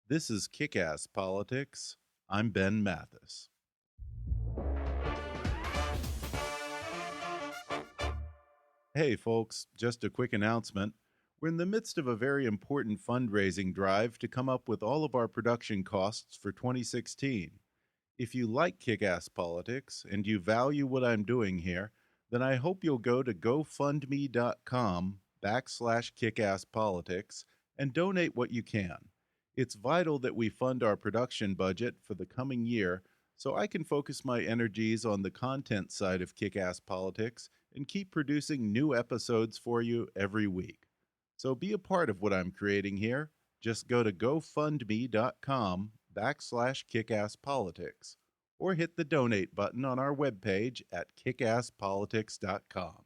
This is Kick-Ass Politics. I'm Ben Mathis. Hey folks, just a quick announcement. We're in the midst of a very important fundraising drive to come up with all of our production costs for 2016. If you like Kick-Ass Politics and you value what I'm doing here, then I hope you'll go to gofundme.com/kickasspolitics and donate what you can. It's vital that we fund our production budget for the coming year so I can focus my energies on the content side of Kick-Ass Politics and keep producing new episodes for you every week. So be a part of what I'm creating here. Just go to gofundme.com/kickasspolitics or hit the donate button on our webpage at kickasspolitics.com.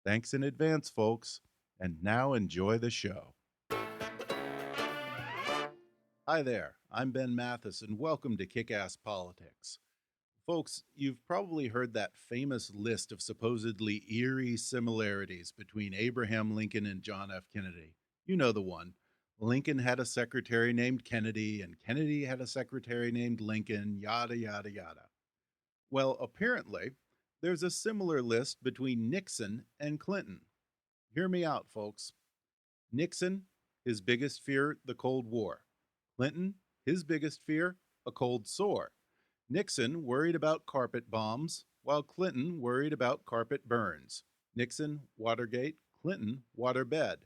Thanks in advance, folks, and now enjoy the show. Hi there, I'm Ben Mathis, and welcome to Kick-Ass Politics. Folks, you've probably heard that famous list of supposedly eerie similarities between Abraham Lincoln and John F. Kennedy. You know the one. Lincoln had a secretary named Kennedy, and Kennedy had a secretary named Lincoln, yada, yada, yada. Well, apparently, there's a similar list between Nixon and Clinton. Hear me out, folks. Nixon, his biggest fear, the Cold War. Clinton, his biggest fear, a cold sore. Nixon worried about carpet bombs, while Clinton worried about carpet burns. Nixon, Watergate, Clinton, waterbed.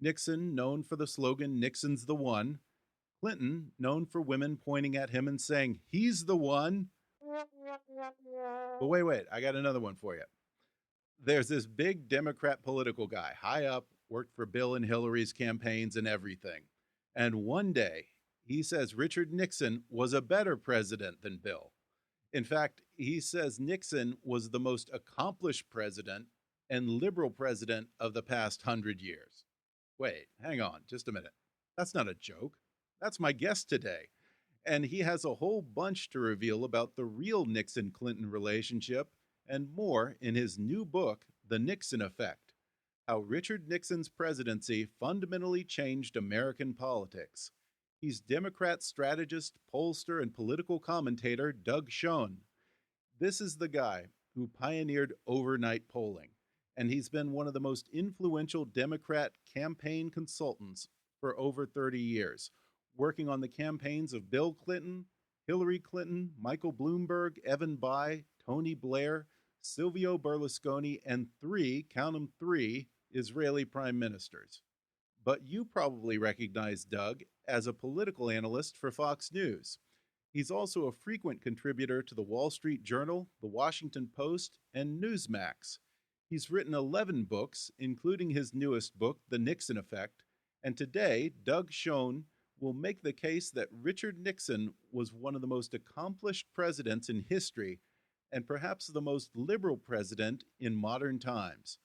Nixon, known for the slogan, Nixon's the one. Clinton, known for women pointing at him and saying, he's the one. But wait, I got another one for you. There's this big Democrat political guy, high up, worked for Bill and Hillary's campaigns and everything. And one day, he says Richard Nixon was a better president than Bill. In fact, he says Nixon was the most accomplished president and liberal president of the past 100 years. Wait, hang on, just a minute. That's not a joke. That's my guest today. And he has a whole bunch to reveal about the real Nixon-Clinton relationship and more in his new book, The Nixon Effect: How Richard Nixon's Presidency Fundamentally Changed American Politics. He's Democrat strategist, pollster, and political commentator Doug Schoen. This is the guy who pioneered overnight polling, and he's been one of the most influential Democrat campaign consultants for over 30 years, working on the campaigns of Bill Clinton, Hillary Clinton, Michael Bloomberg, Evan Bayh, Tony Blair, Silvio Berlusconi, and count them three, Israeli prime ministers. But you probably recognize Doug as a political analyst for Fox News. He's also a frequent contributor to the Wall Street Journal, the Washington Post, and Newsmax. He's written 11 books, including his newest book, The Nixon Effect, and today, Doug Schoen will make the case that Richard Nixon was one of the most accomplished presidents in history and perhaps the most liberal president in modern times.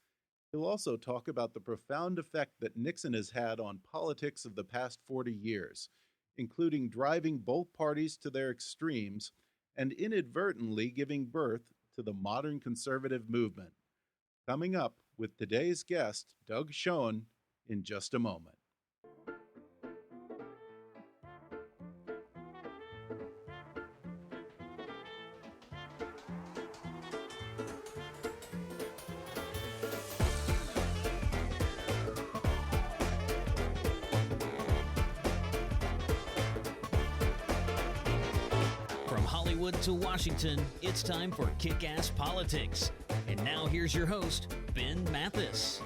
He'll also talk about the profound effect that Nixon has had on politics of the past 40 years, including driving both parties to their extremes and inadvertently giving birth to the modern conservative movement. Coming up with today's guest, Doug Schoen, in just a moment. To Washington, it's time for Kick-Ass Politics. And now here's your host, Ben Mathis.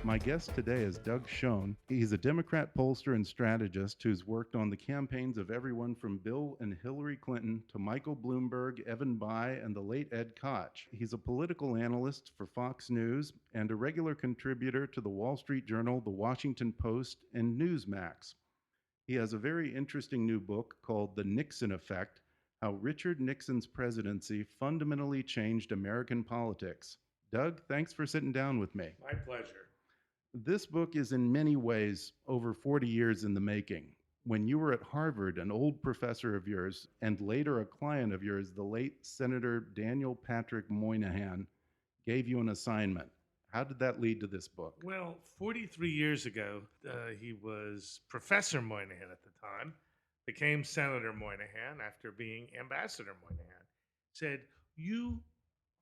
My guest today is Doug Schoen. He's a Democrat pollster and strategist who's worked on the campaigns of everyone from Bill and Hillary Clinton to Michael Bloomberg, Evan Bayh, and the late Ed Koch. He's a political analyst for Fox News and a regular contributor to the Wall Street Journal, the Washington Post, and Newsmax. He has a very interesting new book called The Nixon Effect: How Richard Nixon's Presidency Fundamentally Changed American Politics. Doug, thanks for sitting down with me. My pleasure. This book is in many ways over 40 years in the making. When you were at Harvard, an old professor of yours, and later a client of yours, the late Senator Daniel Patrick Moynihan, gave you an assignment: How did that lead to this book? Well, 43 years ago, he was Professor Moynihan at the time, became Senator Moynihan after being Ambassador Moynihan. Said, you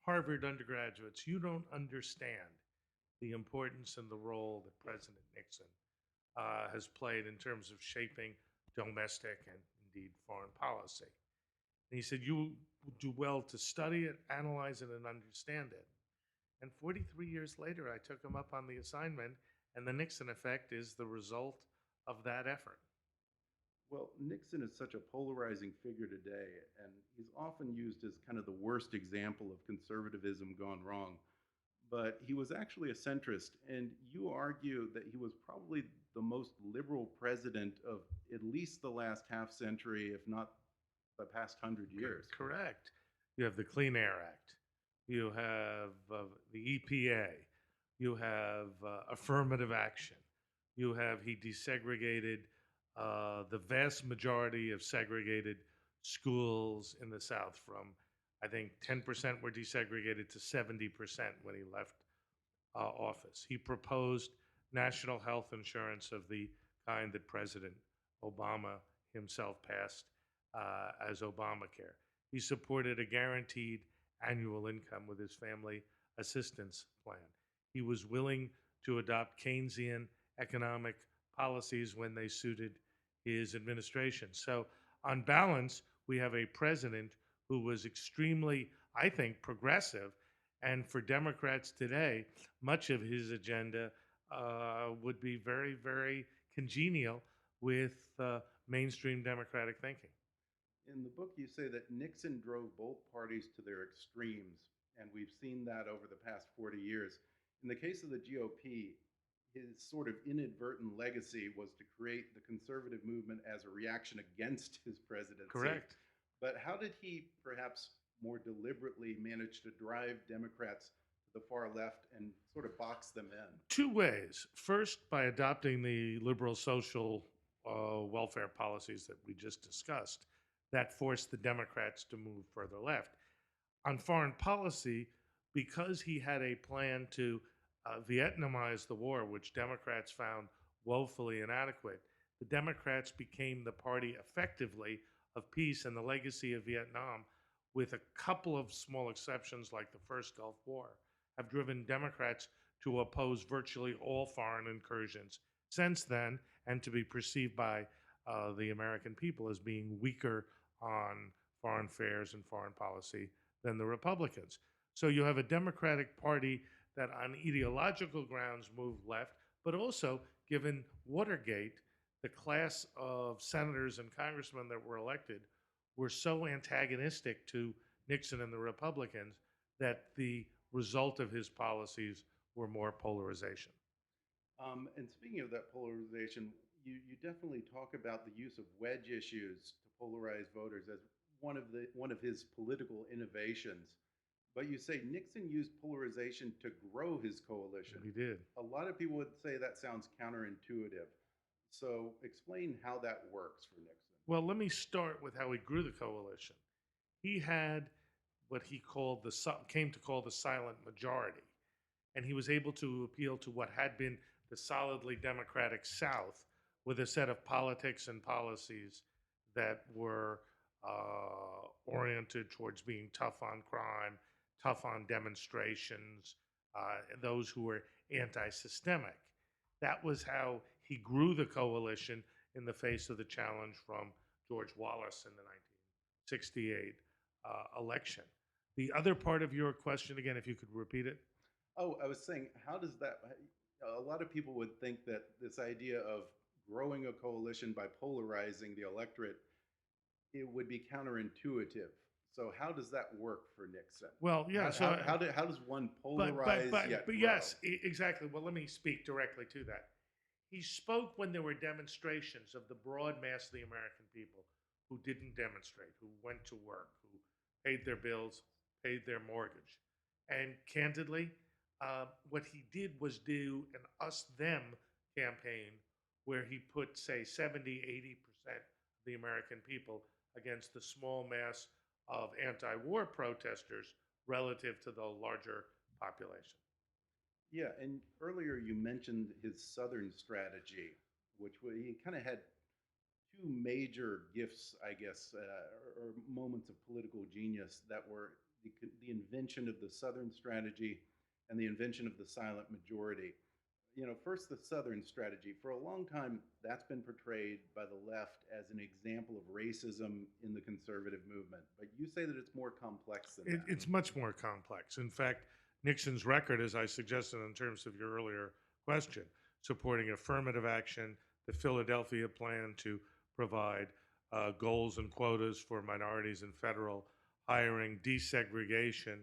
Harvard undergraduates, you don't understand the importance and the role that President Nixon has played in terms of shaping domestic and indeed foreign policy. And he said, you do well to study it, analyze it, and understand it. And 43 years later, I took him up on the assignment, and the Nixon effect is the result of that effort. Well, Nixon is such a polarizing figure today, and he's often used as kind of the worst example of conservatism gone wrong. But he was actually a centrist, and you argue that he was probably the most liberal president of at least the last half century, if not the past 100 years. Correct. You have the Clean Air Act. You have the EPA. You have affirmative action. You have, he desegregated the vast majority of segregated schools in the South from, I think, 10% were desegregated to 70% when he left office. He proposed national health insurance of the kind that President Obama himself passed as Obamacare. He supported a guaranteed annual income with his family assistance plan. He was willing to adopt Keynesian economic policies when they suited his administration. So on balance, we have a president who was extremely, I think, progressive. And for Democrats today, much of his agenda would be very, very congenial with mainstream Democratic thinking. In the book, you say that Nixon drove both parties to their extremes, and we've seen that over the past 40 years. In the case of the GOP, his sort of inadvertent legacy was to create the conservative movement as a reaction against his presidency. Correct. But how did he perhaps more deliberately manage to drive Democrats to the far left and sort of box them in? Two ways. First, by adopting the liberal social welfare policies that we just discussed, that forced the Democrats to move further left. On foreign policy, because he had a plan to Vietnamize the war, which Democrats found woefully inadequate, the Democrats became the party effectively of peace and the legacy of Vietnam, with a couple of small exceptions like the first Gulf War, have driven Democrats to oppose virtually all foreign incursions since then, and to be perceived by the American people as being weaker on foreign affairs and foreign policy than the Republicans. So you have a Democratic Party that on ideological grounds moved left, but also, given Watergate, the class of senators and congressmen that were elected were so antagonistic to Nixon and the Republicans that the result of his policies were more polarization. And speaking of that polarization, you definitely talk about the use of wedge issues to polarize voters as one of his political innovations. But you say Nixon used polarization to grow his coalition. He did. A lot of people would say that sounds counterintuitive. So explain how that works for Nixon. Well, let me start with how he grew the coalition. He had what he came to call the silent majority, and he was able to appeal to what had been the solidly Democratic South with a set of politics and policies that were oriented towards being tough on crime, tough on demonstrations, those who were anti-systemic. That was how he grew the coalition in the face of the challenge from George Wallace in the 1968 election. The other part of your question, again, if you could repeat it. Oh, I was saying, how does that, a lot of people would think that this idea of growing a coalition by polarizing the electorate, it would be counterintuitive. So how does that work for Nixon? Well, yeah. How does one polarize yet grow? Yes, exactly. Well, let me speak directly to that. He spoke when there were demonstrations of the broad mass of the American people who didn't demonstrate, who went to work, who paid their bills, paid their mortgage. And candidly, what he did was do an us-them campaign where he put, say, 70, 80% of the American people against the small mass of anti-war protesters relative to the larger population. Yeah, and earlier you mentioned his Southern strategy, which he kind of had two major gifts, I guess, or moments of political genius that were the invention of the Southern strategy and the invention of the silent majority. First, the Southern strategy. For a long time, that's been portrayed by the left as an example of racism in the conservative movement. But you say that it's more complex than that. It's much more complex. In fact, Nixon's record, as I suggested in terms of your earlier question, supporting affirmative action, the Philadelphia plan to provide goals and quotas for minorities in federal hiring, desegregation,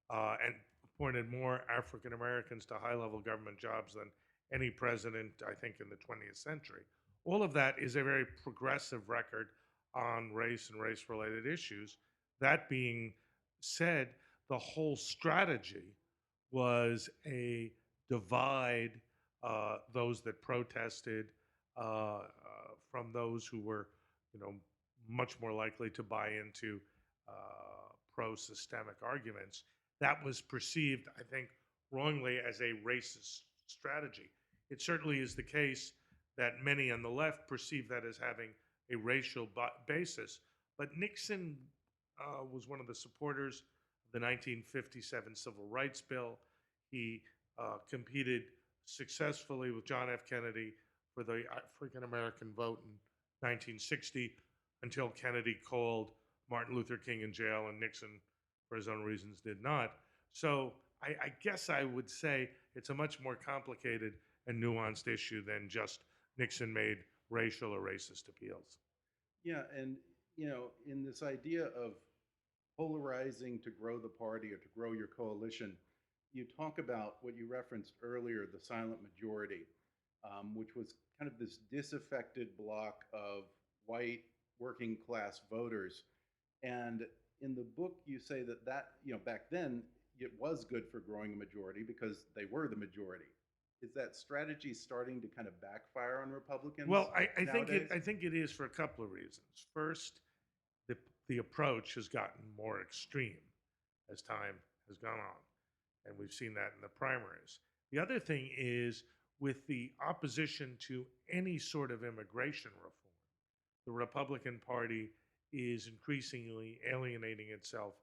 and appointed more African Americans to high-level government jobs than any president, I think, in the 20th century. All of that is a very progressive record on race and race-related issues. That being said, the whole strategy was a divide those that protested from those who were, much more likely to buy into pro-systemic arguments. That was perceived, I think, wrongly as a racist strategy. It certainly is the case that many on the left perceive that as having a racial basis. But Nixon was one of the supporters of the 1957 Civil Rights Bill. He competed successfully with John F. Kennedy for the African American vote in 1960 until Kennedy called Martin Luther King in jail and Nixon, for his own reasons, did not. So I guess I would say it's a much more complicated and nuanced issue than just Nixon made racial or racist appeals. Yeah, and in this idea of polarizing to grow the party or to grow your coalition, you talk about what you referenced earlier, the silent majority, which was kind of this disaffected block of white working class voters. And in the book, you say that back then it was good for growing a majority because they were the majority. Is that strategy starting to kind of backfire on Republicans? Well, I think it is for a couple of reasons. First, the approach has gotten more extreme as time has gone on, and we've seen that in the primaries. The other thing is with the opposition to any sort of immigration reform, the Republican Party is increasingly alienating itself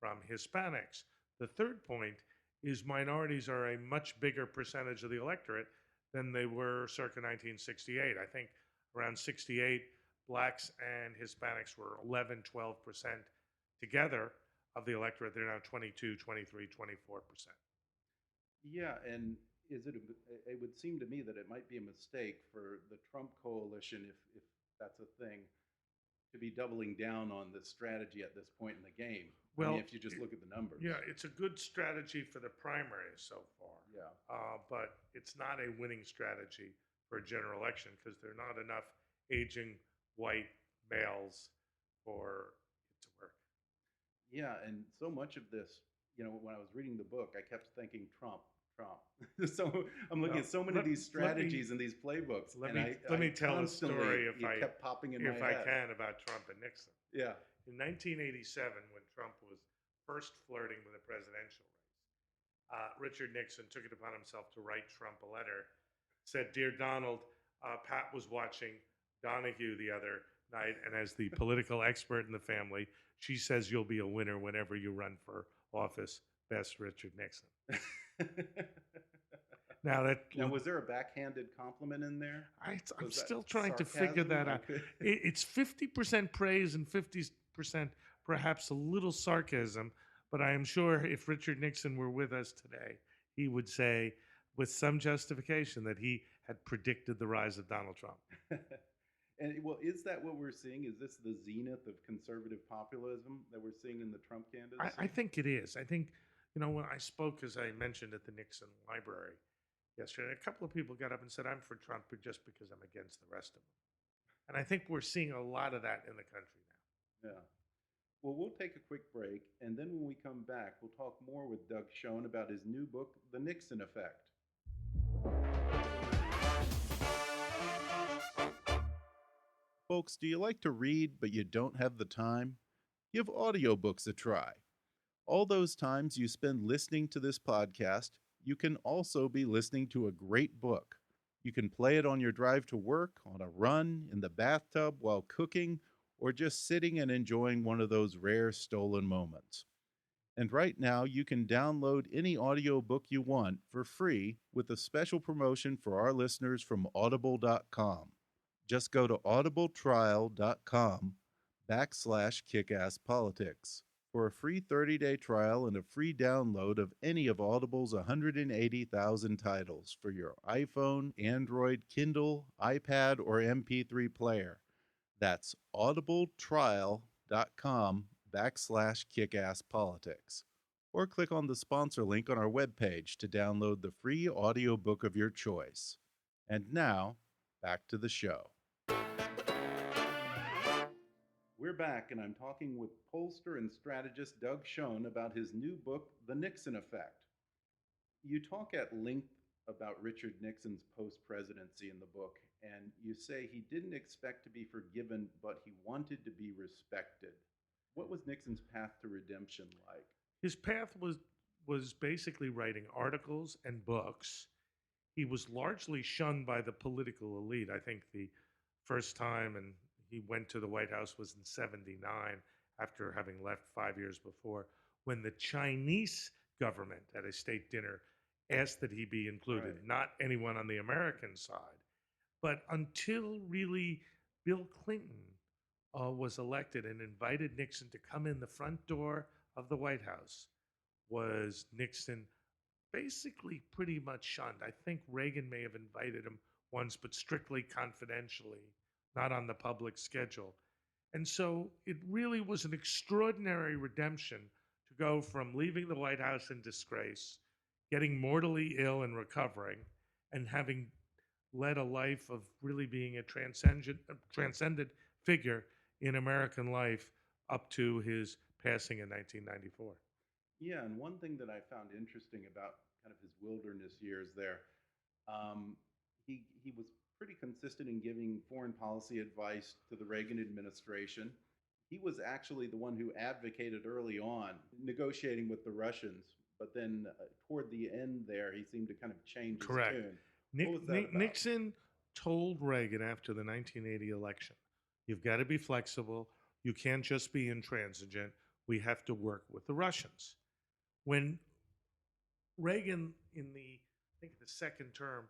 from Hispanics. The third point is minorities are a much bigger percentage of the electorate than they were circa 1968. I think around 68, blacks and Hispanics were 11, 12% together of the electorate. They're now 22, 23, 24%. Yeah, and it would seem to me that it might be a mistake for the Trump coalition, if that's a thing, to be doubling down on this strategy at this point in the game. Well, if you just look at the numbers. Yeah, it's a good strategy for the primaries so far. Yeah. But it's not a winning strategy for a general election because there are not enough aging white males for it to work. Yeah, and so much of this, when I was reading the book, I kept thinking Trump. So I'm looking at so many of these strategies and these playbooks. Let me tell a story if I can about Trump and Nixon. Yeah. In 1987, when Trump was first flirting with the presidential race, Richard Nixon took it upon himself to write Trump a letter. Said, "Dear Donald, Pat was watching Donahue the other night, and as the political expert in the family, she says you'll be a winner whenever you run for office. Best, Richard Nixon." Now was there a backhanded compliment in there? I'm still trying to figure that out. It's 50% praise and 50% perhaps a little sarcasm, but I am sure if Richard Nixon were with us today, he would say with some justification that he had predicted the rise of Donald Trump. And is that what we're seeing? Is this the zenith of conservative populism that we're seeing in the Trump candidacy? I think it is. I think, when I spoke, as I mentioned, at the Nixon Library yesterday, a couple of people got up and said, "I'm for Trump just because I'm against the rest of them." And I think we're seeing a lot of that in the country now. Yeah. Well, we'll take a quick break, and then when we come back, we'll talk more with Doug Schoen about his new book, The Nixon Effect. Folks, do you like to read, but you don't have the time? Give audiobooks a try. All those times you spend listening to this podcast, you can also be listening to a great book. You can play it on your drive to work, on a run, in the bathtub, while cooking, or just sitting and enjoying one of those rare stolen moments. And right now, you can download any audiobook you want for free with a special promotion for our listeners from audible.com. Just go to audibletrial.com/kickasspolitics for a free 30-day trial and a free download of any of Audible's 180,000 titles for your iPhone, Android, Kindle, iPad, or MP3 player. That's audibletrial.com/kickasspolitics. Or click on the sponsor link on our webpage to download the free audiobook of your choice. And now, back to the show. We're back, and I'm talking with pollster and strategist Doug Schoen about his new book, The Nixon Effect. You talk at length about Richard Nixon's post-presidency in the book, and you say he didn't expect to be forgiven, but he wanted to be respected. What was Nixon's path to redemption like? His path was basically writing articles and books. He was largely shunned by the political elite. I think the first time and he went to the White House was in '79 after having left 5 years before, when the Chinese government at a state dinner asked that he be included, Right. not anyone on the American side. But until really Bill Clinton was elected and invited Nixon to come in the front door of the White House, was Nixon basically pretty much shunned. I think Reagan may have invited him once, but strictly confidentially, not on the public schedule. And so it really was an extraordinary redemption to go from leaving the White House in disgrace, getting mortally ill and recovering, and having led a life of really being a transcendent figure in American life up to his passing in 1994. Yeah, and one thing that I found interesting about kind of his wilderness years there, he was pretty consistent in giving foreign policy advice to the Reagan administration. He was actually the one who advocated early on negotiating with the Russians, but then toward the end there, he seemed to kind of change his Correct. tune. What was that about? Nixon told Reagan after the 1980 election, you've got to be flexible. You can't just be intransigent. We have to work with the Russians. When Reagan, I think the second term,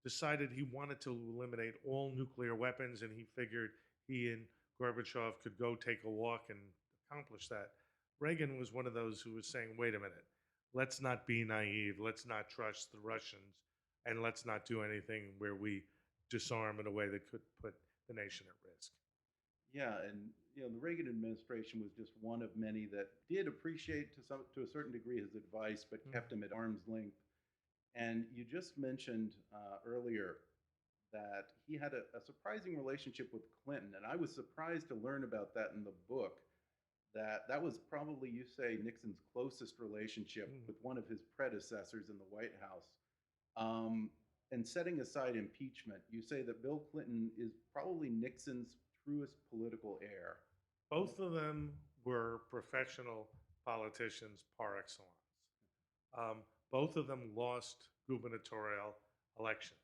decided he wanted to eliminate all nuclear weapons, and he figured he and Gorbachev could go take a walk and accomplish that, Reagan was one of those who was saying, wait a minute, let's not be naive, let's not trust the Russians, and let's not do anything where we disarm in a way that could put the nation at risk. Yeah, and the Reagan administration was just one of many that did appreciate to a certain degree his advice, but kept him at arm's length. And you just mentioned earlier that he had a surprising relationship with Clinton, and I was surprised to learn about that in the book. That was probably, you say, Nixon's closest relationship with one of his predecessors in the White House. And setting aside impeachment, you say that Bill Clinton is probably Nixon's truest political heir. Both of them were professional politicians par excellence. Both of them lost gubernatorial elections.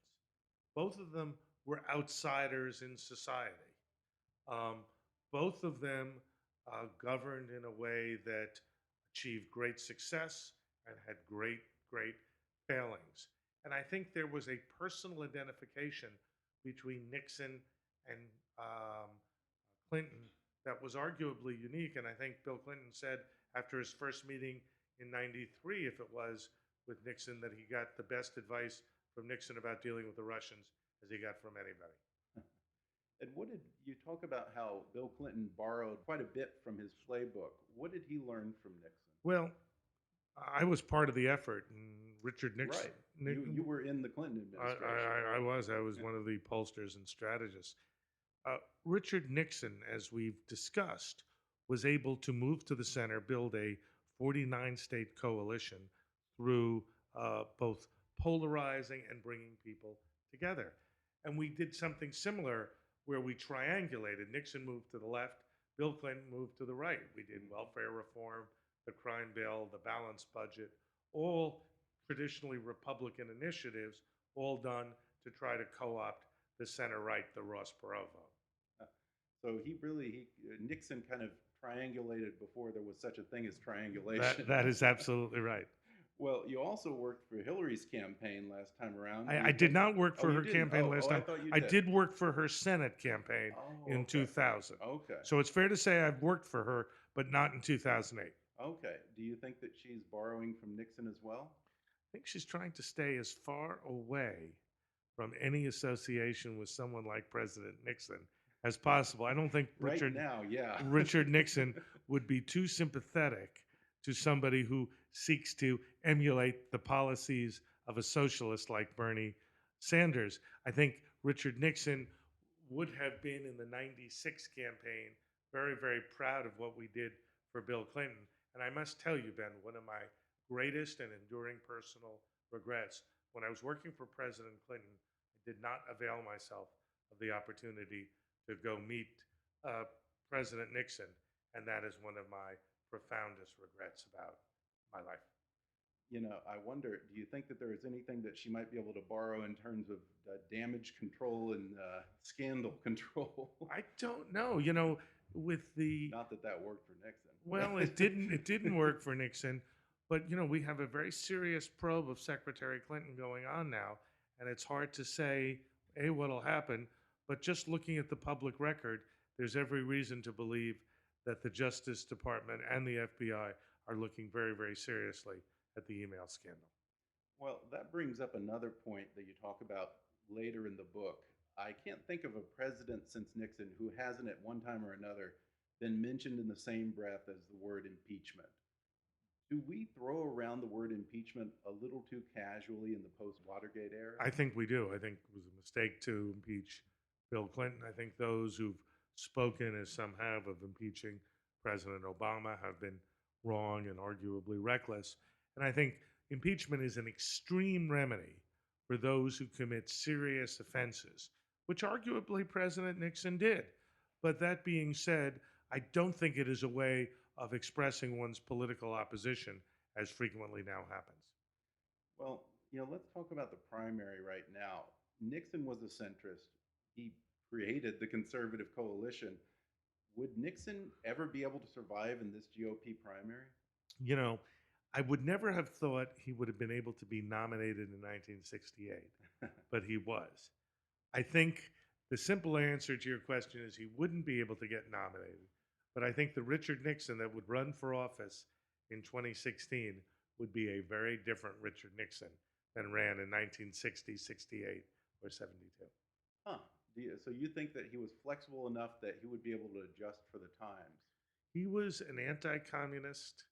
Both of them were outsiders in society. Both of them governed in a way that achieved great success and had great failings. And I think there was a personal identification between Nixon and Clinton that was arguably unique. And I think Bill Clinton said after his first meeting in '93, if it was, with Nixon, that he got the best advice from Nixon about dealing with the Russians as he got from anybody. And what did you talk about how Bill Clinton borrowed quite a bit from his playbook? What did he learn from Nixon? Well, I was part of the effort, and Richard Nixon. Right. You were in the Clinton administration. I was one of the pollsters and strategists. Richard Nixon, as we've discussed, was able to move to the center, build a 49-state coalition through both polarizing and bringing people together. And we did something similar where we triangulated. Nixon moved to the left, Bill Clinton moved to the right. We did welfare reform, the crime bill, the balanced budget, all traditionally Republican initiatives, all done to try to co-opt the center-right, the Ross Perot vote. So Nixon kind of triangulated before there was such a thing as triangulation. That is absolutely right. Well, you also worked for Hillary's campaign last time around. I did not work for her campaign last time. I thought you I did. did work for her Senate campaign in 2000. Okay. So it's fair to say I've worked for her, but not in 2008. Okay. Do you think that she's borrowing from Nixon as well? I think she's trying to stay as far away from any association with someone like President Nixon as possible. I don't think Richard Nixon would be too sympathetic to somebody who seeks to emulate the policies of a socialist like Bernie Sanders. I think Richard Nixon would have been in the 96 campaign very, very proud of what we did for Bill Clinton. And I must tell you, Ben, one of my greatest and enduring personal regrets, when I was working for President Clinton, I did not avail myself of the opportunity to go meet President Nixon. And that is one of my profoundest regrets about my life. You know, I wonder, do you think that there is anything that she might be able to borrow in terms of damage control and scandal control? I don't know. You know, with the not that worked for Nixon. Well, it didn't. It didn't work for Nixon, but you know, we have a very serious probe of Secretary Clinton going on now, and it's hard to say what'll happen. But just looking at the public record, there's every reason to believe that the Justice Department and the FBI are looking very, very seriously at the email scandal. Well, that brings up another point that you talk about later in the book. I can't think of a president since Nixon who hasn't at one time or another been mentioned in the same breath as the word impeachment. Do we throw around the word impeachment a little too casually in the post-Watergate era? I think we do. I think it was a mistake to impeach Bill Clinton. I think those who've spoken, as some have, of impeaching President Obama have been wrong and arguably reckless. And I think impeachment is an extreme remedy for those who commit serious offenses, which arguably President Nixon did. But that being said, I don't think it is a way of expressing one's political opposition, as frequently now happens. Well, you know, let's talk about the primary right now. Nixon was a centrist. He created the conservative coalition. Would Nixon ever be able to survive in this GOP primary? You know, I would never have thought he would have been able to be nominated in 1968, but he was. I think the simple answer to your question is he wouldn't be able to get nominated. But I think the Richard Nixon that would run for office in 2016 would be a very different Richard Nixon than ran in 1960, 68, or 72. Huh. So you think that he was flexible enough that he would be able to adjust for the times? He was an anti-communist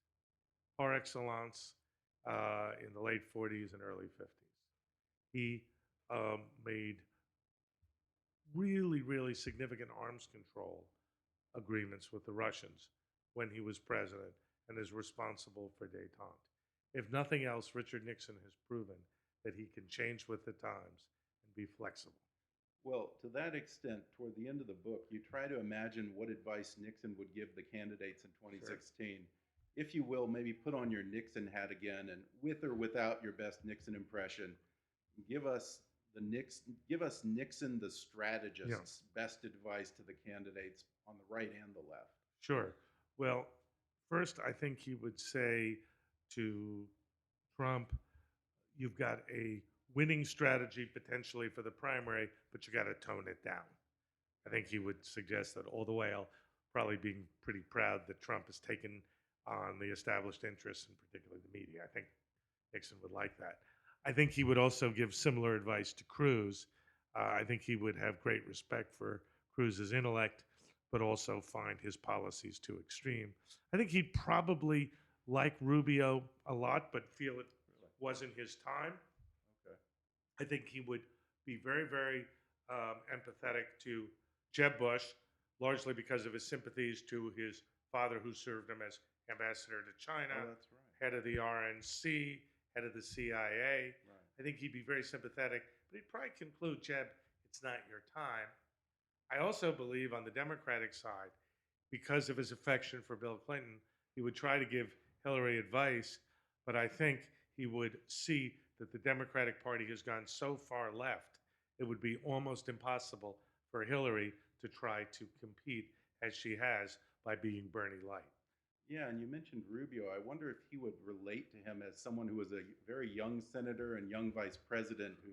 par excellence in the late 40s and early 50s. He made really, really significant arms control agreements with the Russians when he was president and is responsible for détente. If nothing else, Richard Nixon has proven that he can change with the times and be flexible. Well, to that extent, toward the end of the book, you try to imagine what advice Nixon would give the candidates in 2016. Sure. If you will, maybe put on your Nixon hat again, and with or without your best Nixon impression, give us Nixon, the strategist's best advice to the candidates on the right and the left. Sure. Well, first, I think he would say to Trump, you've got a winning strategy potentially for the primary, but you got to tone it down. I think he would suggest that all the while probably being pretty proud that Trump has taken on the established interests, and particularly the media. I think Nixon would like that. I think he would also give similar advice to Cruz. I think he would have great respect for Cruz's intellect, but also find his policies too extreme. I think he'd probably like Rubio a lot, but feel it wasn't his time. Okay. I think he would be very, very empathetic to Jeb Bush, largely because of his sympathies to his father, who served him as ambassador to China, that's right. Head of the RNC, head of the CIA. Right. I think he'd be very sympathetic, but he'd probably conclude, Jeb, it's not your time. I also believe on the Democratic side, because of his affection for Bill Clinton, he would try to give Hillary advice, but I think he would see that the Democratic Party has gone so far left, it would be almost impossible for Hillary to try to compete as she has by being Bernie light. Yeah, and you mentioned Rubio. I wonder if he would relate to him as someone who was a very young senator and young vice president who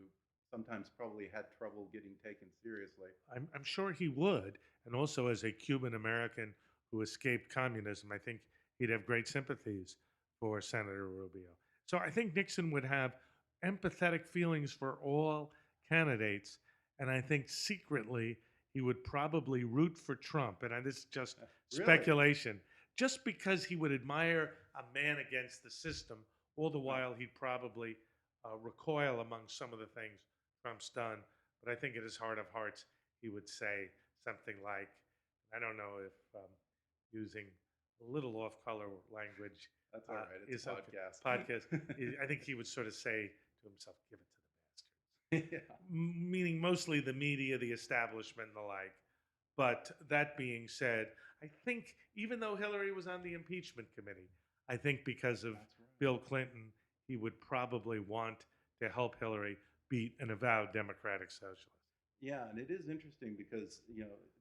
sometimes probably had trouble getting taken seriously. I'm sure he would. And also as a Cuban American who escaped communism, I think he'd have great sympathies for Senator Rubio. So I think Nixon would have empathetic feelings for all candidates. And I think secretly he would probably root for Trump. And this is just Really? speculation. Just because he would admire a man against the system, all the while he'd probably recoil among some of the things Trump's done. But I think in his heart of hearts, he would say something like, I don't know if using a little off-color language. That's all right. It's a podcast. Podcast. I think he would sort of say to himself, give it to the bastards. Yeah. Meaning mostly the media, the establishment, and the like. But that being said, I think even though Hillary was on the impeachment committee, I think because of Bill Clinton, he would probably want to help Hillary beat an avowed Democratic socialist. Yeah, and it is interesting because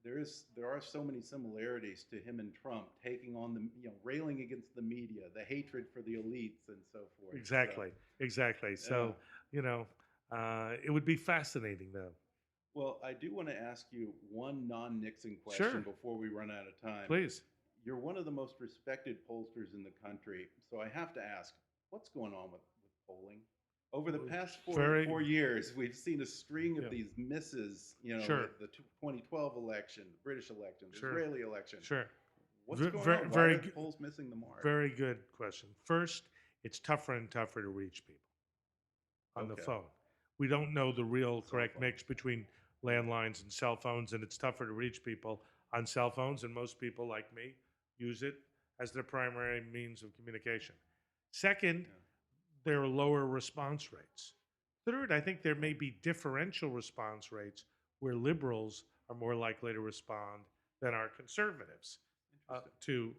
there are so many similarities to him and Trump taking on the railing against the media, the hatred for the elites, and so forth. Exactly. So it would be fascinating, though. Well, I do want to ask you one non-Nixon question before we run out of time. Please. You're one of the most respected pollsters in the country, so I have to ask, what's going on with polling? Over the past four years, we've seen a string of these misses, with the 2012 election, the British election, the Israeli election. What's going on? Why are polls missing the mark? Very good question. First, it's tougher and tougher to reach people on the phone. We don't know the real correct mix between landlines and cell phones, and it's tougher to reach people on cell phones, and most people like me use it as their primary means of communication. Second, there are lower response rates. Third, I think there may be differential response rates where liberals are more likely to respond than are conservatives to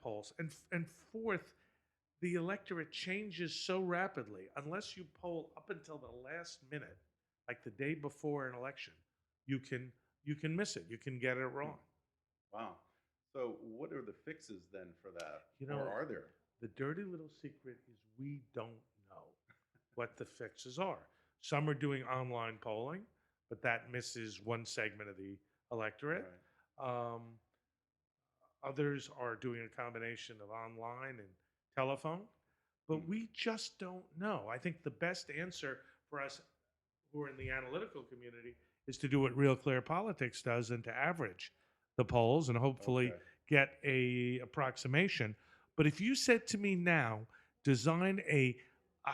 polls. And fourth, the electorate changes so rapidly. Unless you poll up until the last minute, like the day before an election, you can miss it. You can get it wrong. Wow. So what are the fixes then for that? Or are there? The dirty little secret is we don't know what the fixes are. Some are doing online polling, but that misses one segment of the electorate. Right. Others are doing a combination of online and telephone, but we just don't know. I think the best answer for us who are in the analytical community is to do what Real Clear Politics does and to average the polls and hopefully get a approximation. But if you said to me now, design a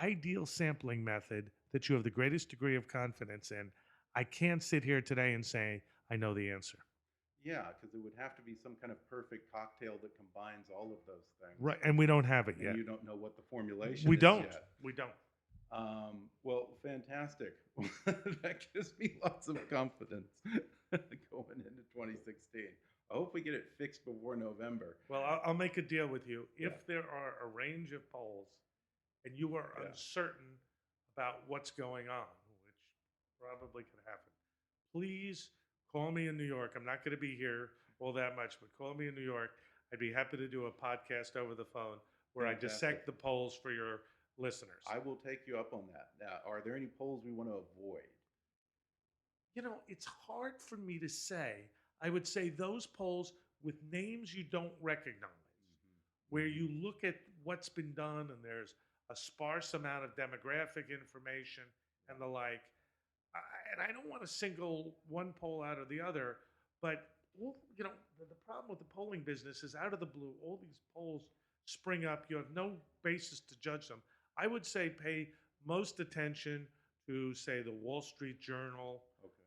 ideal sampling method that you have the greatest degree of confidence in, I can't sit here today and say I know the answer. Yeah, because it would have to be some kind of perfect cocktail that combines all of those things. Right, and we don't have it yet. And you don't know what the formulation is yet. We don't. Well, fantastic. That gives me lots of confidence going into 2016. I hope we get it fixed before November. Well, I'll make a deal with you. If there are a range of polls and you are uncertain about what's going on, which probably could happen, please call me in New York. I'm not going to be here all that much, but call me in New York. I'd be happy to do a podcast over the phone where I dissect the polls for your listeners. I will take you up on that. Now, are there any polls we want to avoid? It's hard for me to say. I would say those polls with names you don't recognize, where you look at what's been done and there's a sparse amount of demographic information and the like. And I don't want to single one poll out or the other, but the problem with the polling business is out of the blue, all these polls spring up. You have no basis to judge them. I would say pay most attention to, say, the Wall Street Journal,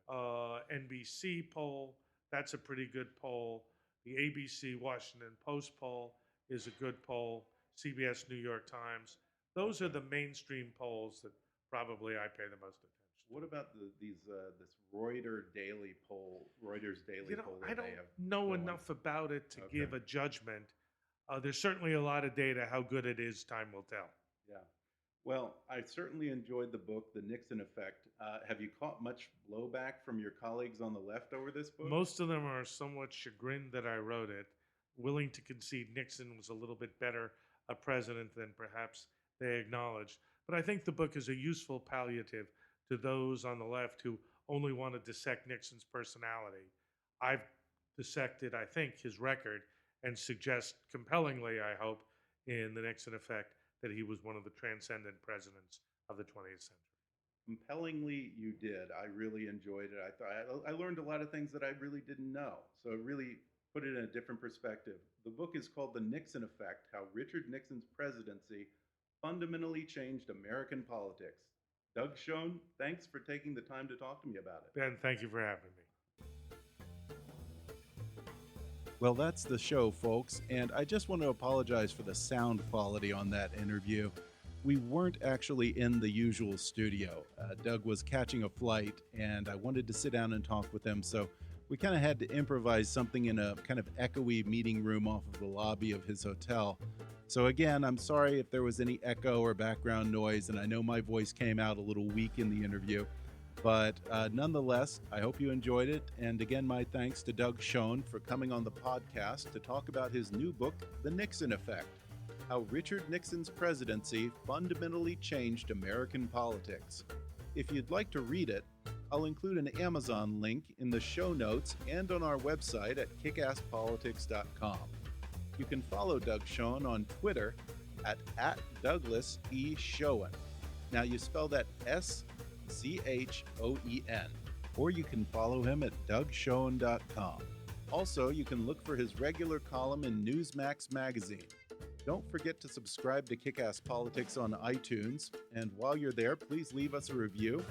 NBC poll. That's a pretty good poll. The ABC Washington Post poll is a good poll. CBS New York Times. Those are the mainstream polls that probably I pay the most attention. What about this Reuters daily poll? I don't know enough about it to give a judgment. There's certainly a lot of data. How good it is, time will tell. Yeah. Well, I certainly enjoyed the book, The Nixon Effect. Have you caught much blowback from your colleagues on the left over this book? Most of them are somewhat chagrined that I wrote it, willing to concede Nixon was a little bit better a president than perhaps they acknowledged. But I think the book is a useful palliative to those on the left who only want to dissect Nixon's personality. I've dissected, I think, his record and suggest compellingly, I hope, in The Nixon Effect, that he was one of the transcendent presidents of the 20th century. Compellingly, you did. I really enjoyed it. I learned a lot of things that I really didn't know. So it really put it in a different perspective. The book is called The Nixon Effect, How Richard Nixon's Presidency Fundamentally Changed American Politics. Doug Schoen, thanks for taking the time to talk to me about it. Ben, thank you for having me. Well, that's the show, folks, and I just want to apologize for the sound quality on that interview. We weren't actually in the usual studio. Doug was catching a flight, and I wanted to sit down and talk with him, so we kind of had to improvise something in a kind of echoey meeting room off of the lobby of his hotel. So again, I'm sorry if there was any echo or background noise, and I know my voice came out a little weak in the interview. But nonetheless, I hope you enjoyed it. And again, my thanks to Doug Schoen for coming on the podcast to talk about his new book, The Nixon Effect, How Richard Nixon's Presidency Fundamentally Changed American Politics. If you'd like to read it, I'll include an Amazon link in the show notes and on our website at kickasspolitics.com. You can follow Doug Schoen on Twitter at Douglas E. Schoen. Now you spell that SCHOEN, or you can follow him at DougSchoen.com. Also, you can look for his regular column in Newsmax magazine. Don't forget to subscribe to Kick-Ass Politics on iTunes, and while you're there, please leave us a review.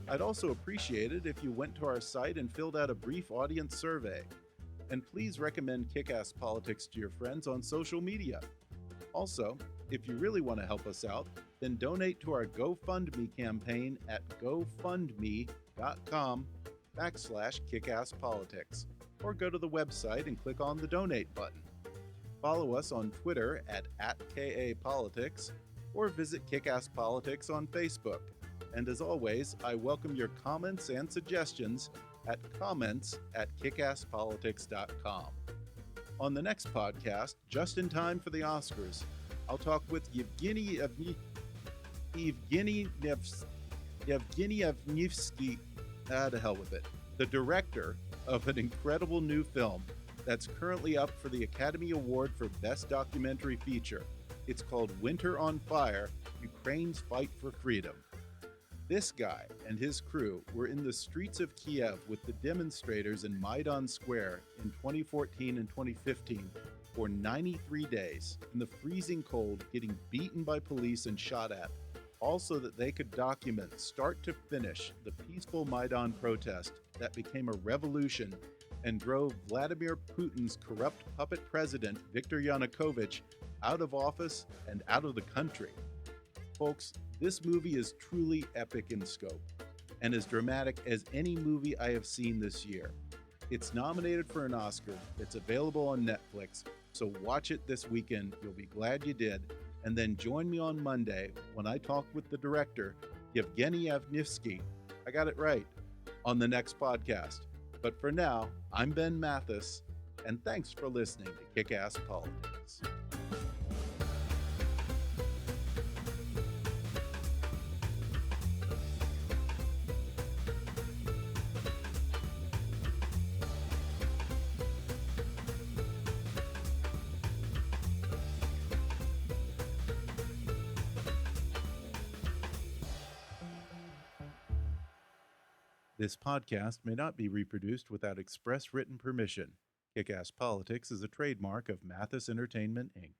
I'd also appreciate it if you went to our site and filled out a brief audience survey. And please recommend Kick-Ass Politics to your friends on social media. Also, if you really want to help us out, then donate to our GoFundMe campaign at gofundme.com/kickasspolitics, or go to the website and click on the donate button. Follow us on Twitter at @KAPolitics, or visit Kick-Ass Politics on Facebook. And as always, I welcome your comments and suggestions at comments@kickasspolitics.com. On the next podcast, just in time for the Oscars, I'll talk with Yevgeny Evnevsky, to hell with it, the director of an incredible new film that's currently up for the Academy Award for Best Documentary Feature. It's called Winter on Fire, Ukraine's Fight for Freedom. This guy and his crew were in the streets of Kiev with the demonstrators in Maidan Square in 2014 and 2015 for 93 days in the freezing cold, getting beaten by police and shot at, all so that they could document, start to finish, the peaceful Maidan protest that became a revolution and drove Vladimir Putin's corrupt puppet president, Viktor Yanukovych, out of office and out of the country. Folks, this movie is truly epic in scope and as dramatic as any movie I have seen this year. It's nominated for an Oscar. It's available on Netflix, so watch it this weekend. You'll be glad you did. And then join me on Monday when I talk with the director, Yevgeny Evnevsky. I got it right, on the next podcast. But for now, I'm Ben Mathis, and thanks for listening to Kick-Ass Politics. This podcast may not be reproduced without express written permission. Kick-Ass Politics is a trademark of Mathis Entertainment, Inc.